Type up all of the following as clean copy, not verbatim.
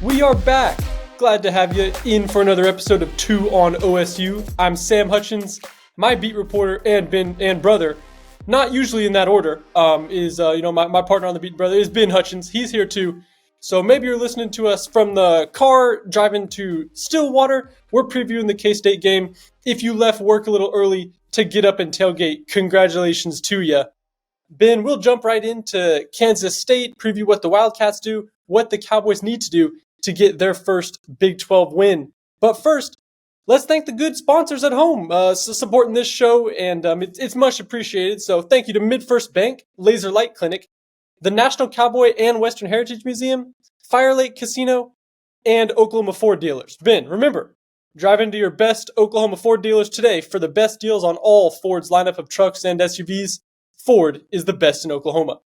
We are back. Glad to have you in for another episode of 2 on OSU. I'm Sam Hutchins, my beat reporter and brother. Not usually in that order. My partner on the beat brother is Ben Hutchins. He's here too. So maybe you're listening to us from the car driving to Stillwater. We're previewing the K-State game. If you left work a little early to get up and tailgate, congratulations to you. Ben, we'll jump right into Kansas State, preview what the Wildcats do, what the Cowboys need to do to get their first Big 12 win. But first, let's thank the good sponsors at home supporting this show, and it's much appreciated. So thank you to MidFirst Bank, Laser Light Clinic, the National Cowboy and Western Heritage Museum, Fire Lake Casino, and Oklahoma Ford dealers. Ben, remember, drive into your best Oklahoma Ford dealers today for the best deals on all Ford's lineup of trucks and SUVs. Ford is the best in Oklahoma.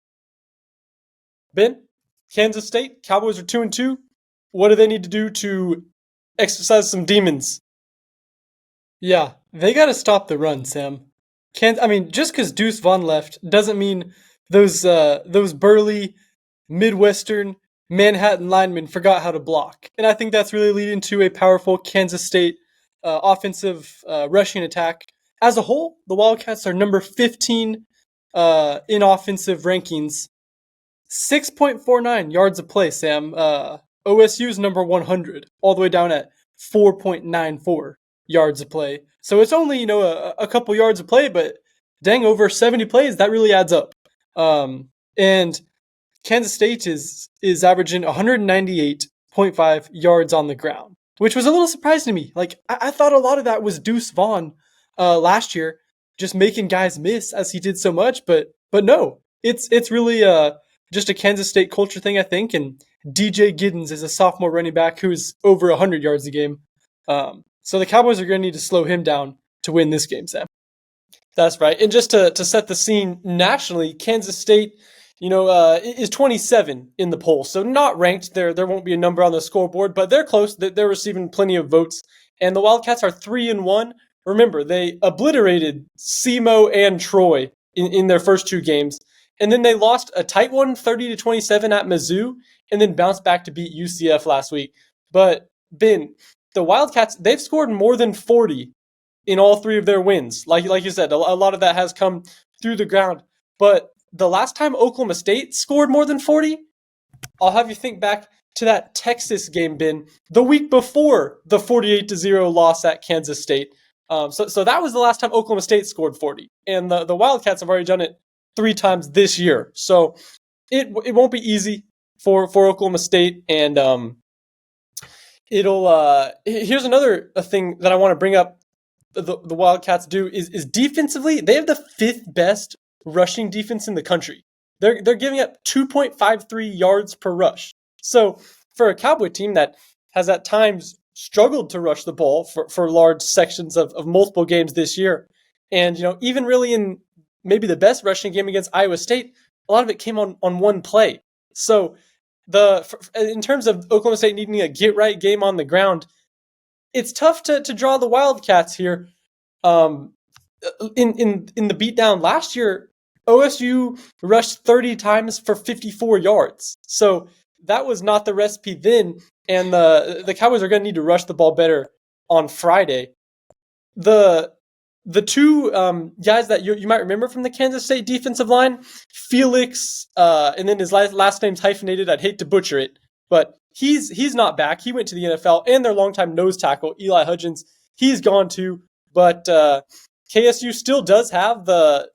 Ben, Kansas State, Cowboys are 2-2. What do they need to do to exercise some demons? Yeah, they got to stop the run, Sam. Just because Deuce Vaughn left doesn't mean those burly Midwestern Manhattan linemen forgot how to block. And I think that's really leading to a powerful Kansas State offensive rushing attack. As a whole, the Wildcats are number 15 in offensive rankings. 6.49 yards a play, Sam. OSU's number 100, all the way down at 4.94 yards a play. So it's only, a couple yards a play, but dang, over 70 plays, that really adds up. And Kansas State is averaging 198.5 yards on the ground, which was a little surprising to me. Like, I thought a lot of that was Deuce Vaughn last year, just making guys miss as he did so much, but no, it's really just a Kansas State culture thing, I think, and DJ Giddens is a sophomore running back who's over 100 yards a game. So the Cowboys are going to need to slow him down to win this game, Sam. That's right. And just to set the scene nationally, Kansas State, is 27 in the poll. So not ranked. There won't be a number on the scoreboard, but they're close. They're receiving plenty of votes. And the Wildcats are 3-1. Remember, they obliterated SEMO and Troy in their first two games. And then they lost a tight one, 30-27 at Mizzou, and then bounced back to beat UCF last week. But, Ben, the Wildcats, they've scored more than 40 in all three of their wins. Like you said, a lot of that has come through the ground. But the last time Oklahoma State scored more than 40, I'll have you think back to that Texas game, Ben, the week before the 48-0 loss at Kansas State. So that was the last time Oklahoma State scored 40. And the Wildcats have already done it 3 times this year. So it won't be easy for Oklahoma State. And here's another thing that I want to bring up the Wildcats do is defensively, they have the 5th best rushing defense in the country. They're giving up 2.53 yards per rush. So for a Cowboy team that has at times struggled to rush the ball for large sections of multiple games this year, and even really in maybe the best rushing game against Iowa State, a lot of it came on one play. So in terms of Oklahoma State needing a get-right game on the ground, it's tough to draw the Wildcats here. In the beatdown last year, OSU rushed 30 times for 54 yards. So that was not the recipe then, and the Cowboys are going to need to rush the ball better on Friday. The two guys that you might remember from the Kansas State defensive line, Felix, and then his last name's hyphenated. I'd hate to butcher it, but he's not back. He went to the NFL, and their longtime nose tackle, Eli Hudgens, he's gone too. But KSU still does have a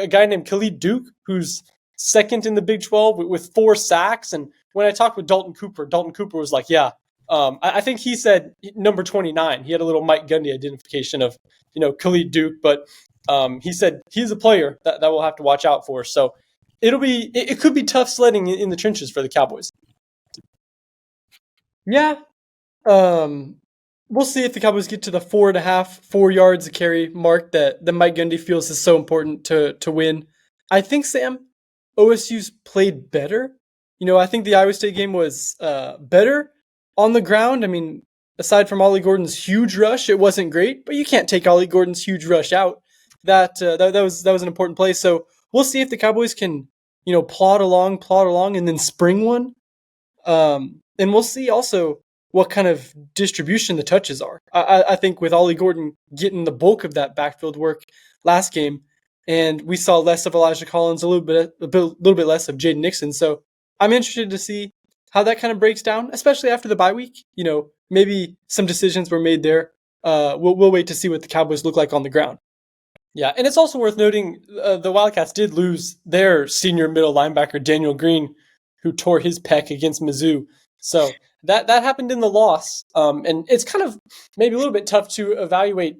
guy named Khalid Duke, who's second in the Big 12 with 4 sacks. And when I talked with Dalton Cooper was like, yeah, I think he said number 29. He had a little Mike Gundy identification of, Khalid Duke, but he said he's a player that we'll have to watch out for. So it could be tough sledding in the trenches for the Cowboys. Yeah. We'll see if the Cowboys get to the 4 yards a carry mark that Mike Gundy feels is so important to win. I think, Sam, OSU's played better. I think the Iowa State game was better on the ground. I mean, aside from Ollie Gordon's huge rush, it wasn't great, but you can't take Ollie Gordon's huge rush out. That was an important play. So we'll see if the Cowboys can, plod along and then spring one. And we'll see also what kind of distribution the touches are. I think with Ollie Gordon getting the bulk of that backfield work last game, and we saw less of Elijah Collins, a little bit less of Jaden Nixon. So I'm interested to see how that kind of breaks down, especially after the bye week. Maybe some decisions were made there. We'll wait to see what the Cowboys look like on the ground. Yeah, and it's also worth noting the Wildcats did lose their senior middle linebacker, Daniel Green, who tore his pec against Mizzou. So that happened in the loss. And it's kind of maybe a little bit tough to evaluate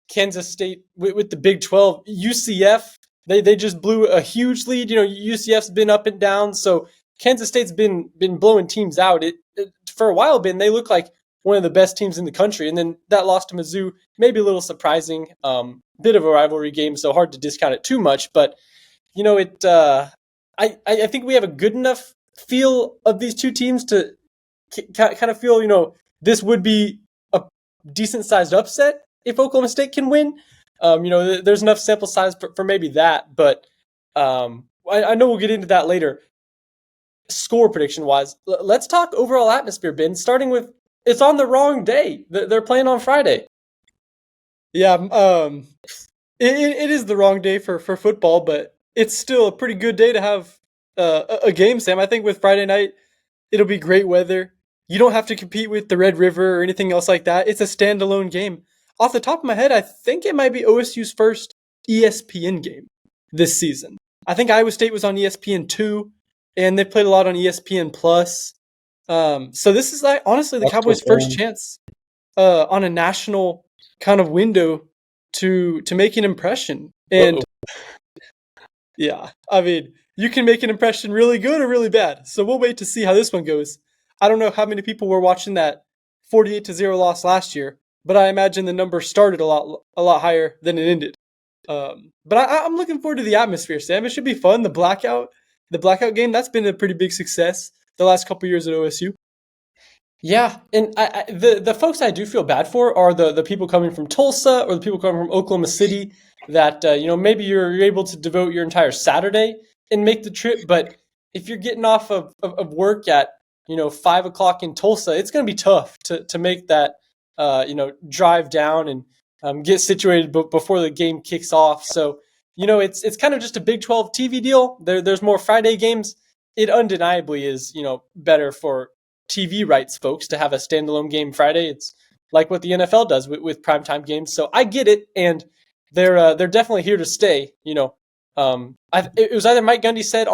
Kansas State with the Big 12. UCF, they just blew a huge lead. UCF's been up and down. So Kansas State's been blowing teams out. For a while, they look like one of the best teams in the country. And then that loss to Mizzou, maybe a little surprising. Bit of a rivalry game, so hard to discount it too much. But I think we have a good enough feel of these two teams to kind of feel this would be a decent sized upset if Oklahoma State can win. There's enough sample size for maybe that, but I know we'll get into that later. Score prediction wise, let's talk overall atmosphere, Ben. Starting with it's on the wrong day. They're playing on Friday. Yeah, it is the wrong day for football, but it's still a pretty good day to have a game, Sam. I think with Friday night, it'll be great weather. You don't have to compete with the Red River or anything else like that. It's a standalone game. Off the top of my head, I think it might be OSU's first ESPN game this season. I think Iowa State was on ESPN2, and they played a lot on ESPN Plus. So this is honestly the Cowboys' first chance on a national kind of window to make an impression. And yeah, I mean, you can make an impression really good or really bad. So we'll wait to see how this one goes. I don't know how many people were watching that 48-0 loss last year, but I imagine the number started a lot higher than it ended. But I'm looking forward to the atmosphere, Sam. It should be fun. The blackout game, that's been a pretty big success the last couple years at OSU. Yeah, and the folks I do feel bad for are the people coming from Tulsa or the people coming from Oklahoma City that maybe you're able to devote your entire Saturday and make the trip, but if you're getting off of work at 5 o'clock in Tulsa, it's going to be tough to make that drive down and get situated before the game kicks off. So it's kind of just a Big 12 TV deal. There's more Friday games. It undeniably is better for TV rights folks to have a standalone game Friday. It's like what the NFL does with primetime games. So I get it, and they're definitely here to stay. It was either Mike Gundy said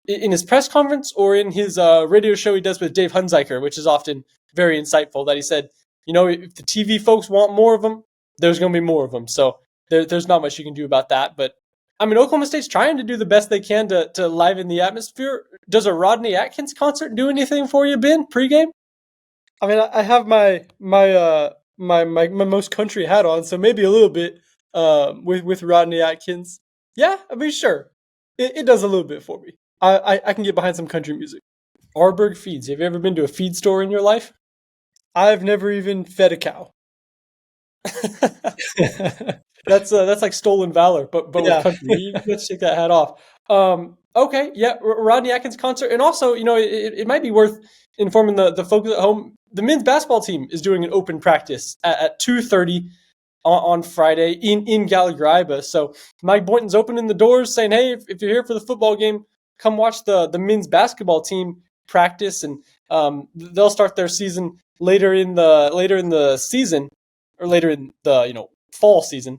in his press conference or in his radio show he does with Dave Hunziker, which is often very insightful, that he said, if the TV folks want more of them, there's going to be more of them. So there's not much you can do about that. But I mean, Oklahoma State's trying to do the best they can to liven the atmosphere. Does a Rodney Atkins concert do anything for you, Ben, pregame? I mean, I have my most country hat on, so maybe a little bit with Rodney Atkins. Yeah, I mean, sure, it does a little bit for me. I can get behind some country music. Arberg Feeds. Have you ever been to a feed store in your life? I've never even fed a cow. That's like stolen valor, but with country. Let's take that hat off. Okay, yeah, Rodney Atkins concert, and also it might be worth informing the folks at home. The men's basketball team is doing an open practice at 2:30 on Friday in Gallagher-Iba. So Mike Boynton's opening the doors, saying, "Hey, if you're here for the football game, come watch the men's basketball team practice." And they'll start their season later in the season, or later in the fall season.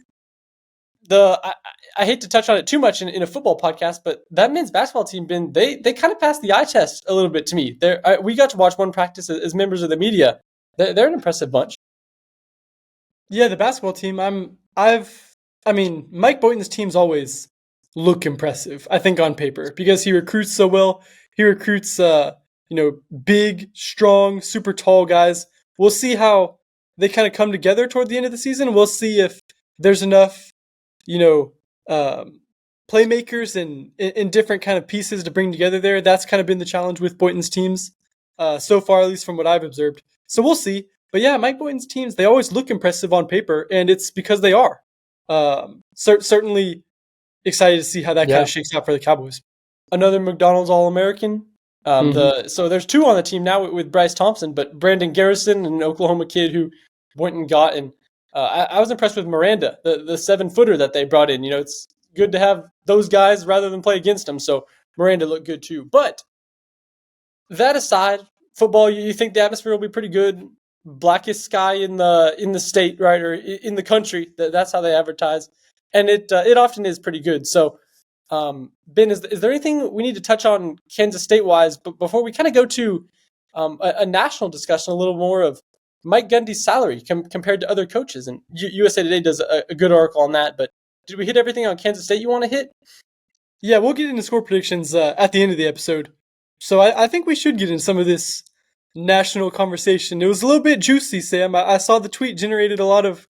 I hate to touch on it too much in a football podcast, but that men's basketball team, they kind of passed the eye test a little bit to me. We got to watch one practice as members of the media. They're an impressive bunch. Yeah, the basketball team. Mike Boynton's teams always look impressive, I think, on paper, because he recruits so well. He recruits big, strong, super tall guys. We'll see how they kind of come together toward the end of the season. We'll see if there's enough playmakers and different kind of pieces to bring together there. That's kind of been the challenge with Boynton's teams so far, at least from what I've observed. So we'll see. But yeah, Mike Boynton's teams, they always look impressive on paper, and it's because they are. Certainly excited to see how that kind of shakes out for the Cowboys. Another McDonald's All-American So there's two on the team now with Bryce Thompson, but Brandon Garrison, an Oklahoma kid who went and got, and I was impressed with Miranda, the 7-footer that they brought in. It's good to have those guys rather than play against them. So Miranda looked good too. But that aside, football, you think the atmosphere will be pretty good. Blackest sky in the state, right, or in the country. That's how they advertise, and it often is pretty good. So, Ben, is there anything we need to touch on Kansas State wise? But before we kind of go to a national discussion, a little more of Mike Gundy's salary compared to other coaches, and USA Today does a good article on that. But did we hit everything on Kansas State you want to hit? Yeah, we'll get into score predictions at the end of the episode. So I think we should get into some of this national conversation. It was a little bit juicy, Sam. I saw the tweet generated a lot of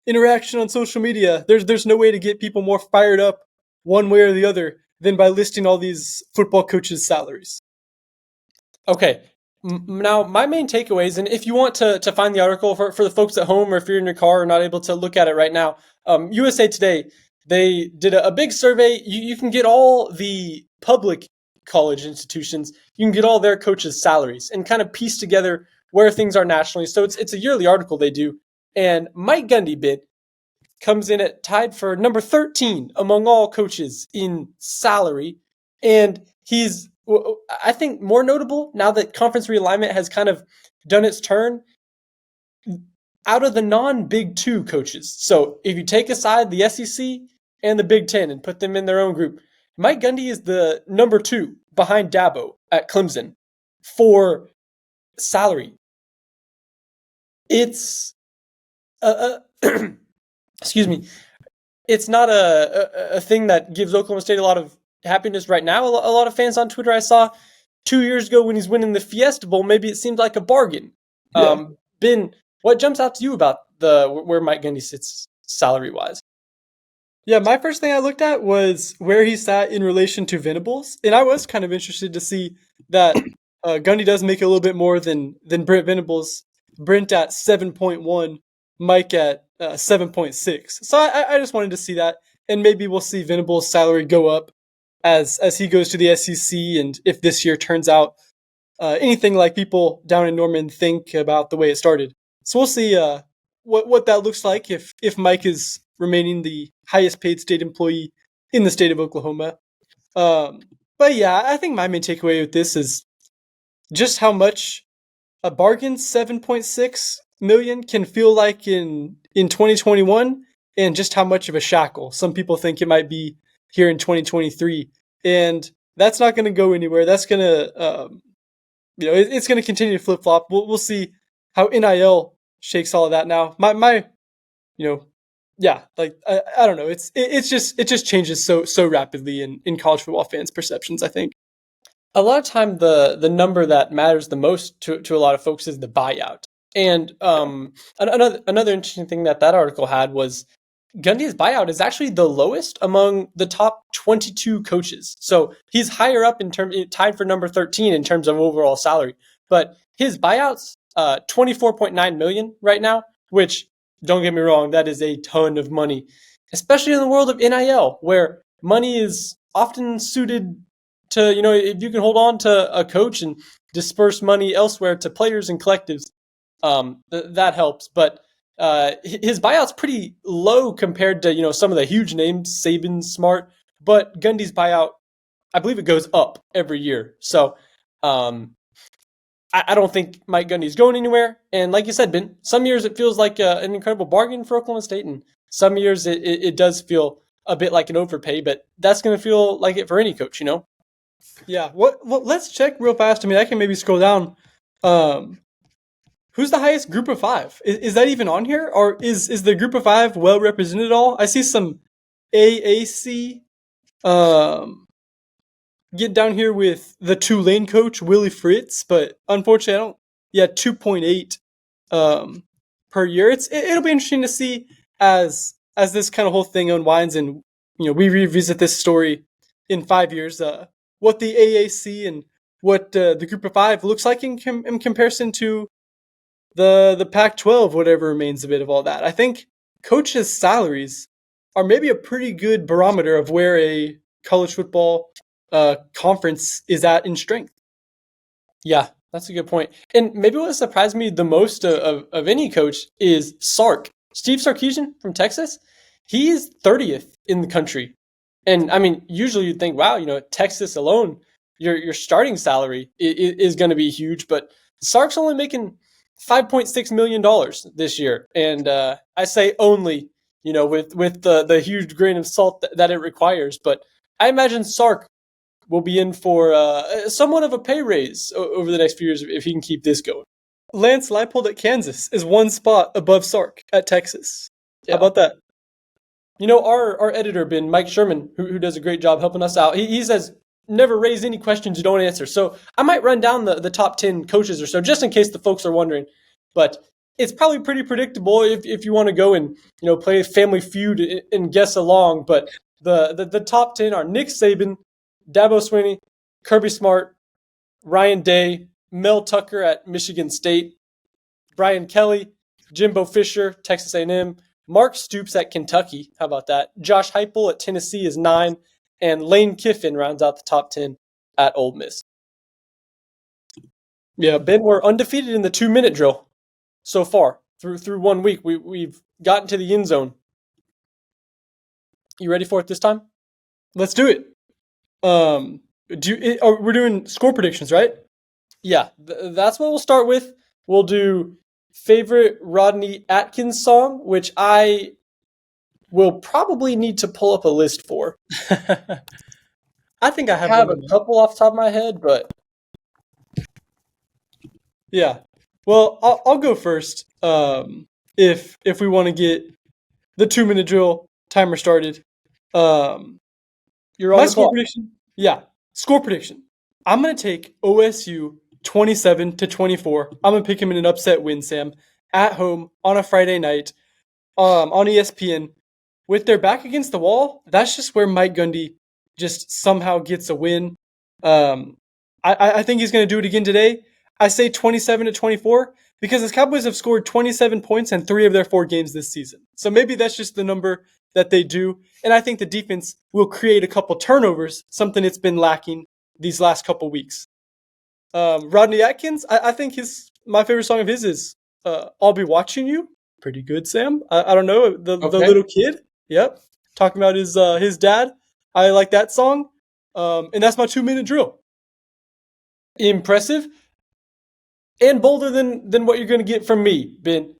interaction on social media. There's no way to get people more fired up one way or the other than by listing all these football coaches' salaries. Okay. Now, my main takeaways, and if you want to find the article for the folks at home, or if you're in your car or not able to look at it right now, USA Today, they did a big survey. You can get all the public college institutions, you can get all their coaches' salaries and kind of piece together where things are nationally. So it's a yearly article they do. And Mike Gundy comes in at tied for number 13 among all coaches in salary. And he's, I think, more notable now that conference realignment has kind of done its turn. Out of the non-Big Two coaches, so if you take aside the SEC and the Big Ten and put them in their own group, Mike Gundy is the number 2 behind Dabo at Clemson for salary. It's excuse me. It's not a thing that gives Oklahoma State a lot of happiness right now. A lot of fans on Twitter I saw 2 years ago when he's winning the Fiesta Bowl, maybe it seemed like a bargain. Yeah. Ben, what jumps out to you about where Mike Gundy sits salary-wise? Yeah, my first thing I looked at was where he sat in relation to Venables, and I was kind of interested to see that Gundy does make a little bit more than Brent Venables. Brent at 7.1, Mike at 7.6. So I just wanted to see that, and maybe we'll see Venables' salary go up as he goes to the SEC, and if this year turns out anything like people down in Norman think about the way it started. So we'll see what that looks like if Mike is remaining the highest paid state employee in the state of Oklahoma. But yeah, I think my main takeaway with this is just how much a bargain $7.6 million can feel like in 2021, and just how much of a shackle some people think it might be here in 2023. And that's not going to go anywhere. That's going to, it's going to continue to flip flop. We'll see how NIL shakes all of that now. Yeah, like I don't know. It just changes so rapidly in college football fans' perceptions, I think. A lot of time the number that matters the most to a lot of folks is the buyout. And another interesting thing that article had was Gundy's buyout is actually the lowest among the top 22 coaches. So he's higher up tied for number 13 in terms of overall salary. But his buyout's $24.9 million right now, which, don't get me wrong, that is a ton of money, especially in the world of NIL, where money is often suited to, if you can hold on to a coach and disperse money elsewhere to players and collectives, that helps. But his buyout's pretty low compared to, some of the huge names, Saban, Smart, but Gundy's buyout, I believe it goes up every year. So I don't think Mike Gundy's going anywhere. And like you said, Ben, some years it feels like an incredible bargain for Oklahoma State, and some years it does feel a bit like an overpay, but that's going to feel like it for any coach, Yeah. Well, let's check real fast. I mean, I can maybe scroll down. Who's the highest group of 5? Is that even on here? Or is the group of 5 well represented at all? I see some AAC get down here with the Tulane coach, Willie Fritz, but unfortunately 2.8 per year. It'll be interesting to see as this kind of whole thing unwinds and we revisit this story in 5 years, what the AAC and what the group of 5 looks like in comparison to the Pac-12, whatever remains of it, of all that. I think coaches' salaries are maybe a pretty good barometer of where a college football conference is at in strength. Yeah, that's a good point. And maybe what surprised me the most of any coach is Sark. Steve Sarkisian from Texas. He is 30th in the country. And I mean, usually you'd think, wow, Texas alone, your starting salary is going to be huge. But Sark's only making $5.6 million this year. And I say only, with the huge grain of salt that it requires. But I imagine Sark will be in for somewhat of a pay raise over the next few years if he can keep this going. Lance Leipold at Kansas is one spot above Sark at Texas. Yeah. How about that? Our editor, Ben, Mike Sherman, who does a great job helping us out, he says, never raise any questions you don't answer. So I might run down the top 10 coaches or so, just in case the folks are wondering. But it's probably pretty predictable if you want to go and play Family Feud and guess along. But the top 10 are Nick Saban, Dabo Swinney, Kirby Smart, Ryan Day, Mel Tucker at Michigan State, Brian Kelly, Jimbo Fisher, Texas A&M, Mark Stoops at Kentucky. How about that? Josh Heupel at Tennessee is 9, and Lane Kiffin rounds out the top 10 at Ole Miss. Yeah, Ben, we're undefeated in the 2-minute drill so far through 1 week. We've gotten to the end zone. You ready for it this time? Let's do it. We're doing score predictions, right? Yeah, that's what we'll start with. We'll do favorite Rodney Atkins song, which I will probably need to pull up a list for. I think I have a couple off the top of my head, but yeah. Well, I'll go first. If we want to get the 2-minute drill timer started. You're on my the score clock. prediction. Yeah, score prediction. I'm gonna take OSU 27-24. I'm gonna pick him in an upset win, Sam, at home on a Friday night, on ESPN, with their back against the wall. That's just where Mike Gundy just somehow gets a win. I think he's gonna do it again today. I say 27-24 because the Cowboys have scored 27 points in 3 of their 4 games this season. So maybe that's just the number that they do. And I think the defense will create a couple turnovers, something it's been lacking these last couple weeks. Rodney Atkins, I think my favorite song of his is I'll Be Watching You. Pretty good, Sam. I don't know, the little kid. Yep. Talking about his dad. I like that song. And that's my 2-minute drill. Impressive. And bolder than what you're going to get from me, Ben.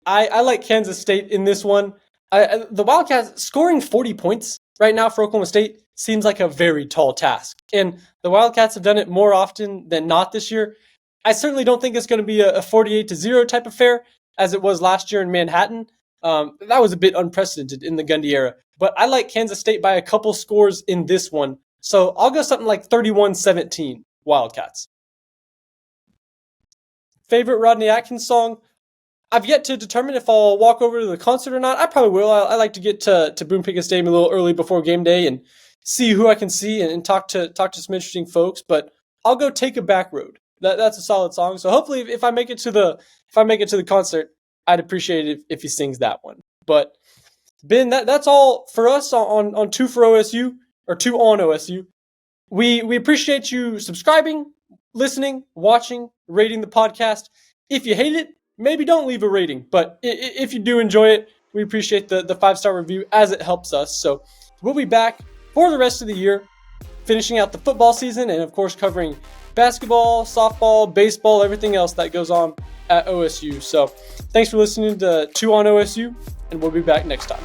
I like Kansas State in this one. The Wildcats scoring 40 points right now for Oklahoma State seems like a very tall task. And the Wildcats have done it more often than not this year. I certainly don't think it's going to be a 48-0 type affair as it was last year in Manhattan. That was a bit unprecedented in the Gundy era. But I like Kansas State by a couple scores in this one. So I'll go something like 31-17 Wildcats. Favorite Rodney Atkins song? I've yet to determine if I'll walk over to the concert or not. I probably will. I like to get to Boone Pickens Stadium a little early before game day and see who I can see and talk to some interesting folks. But I'll go Take a Back Road. That's a solid song. So hopefully, if I make it to the concert, I'd appreciate it if he sings that one. But Ben, that's all for us on 2 for OSU or 2 on OSU. We appreciate you subscribing, listening, watching, rating the podcast. If you hate it, maybe don't leave a rating. But if you do enjoy it, we appreciate the 5-star review as it helps us. So we'll be back for the rest of the year, finishing out the football season and, of course, covering basketball, softball, baseball, everything else that goes on at OSU. So thanks for listening to 2 on OSU, and we'll be back next time.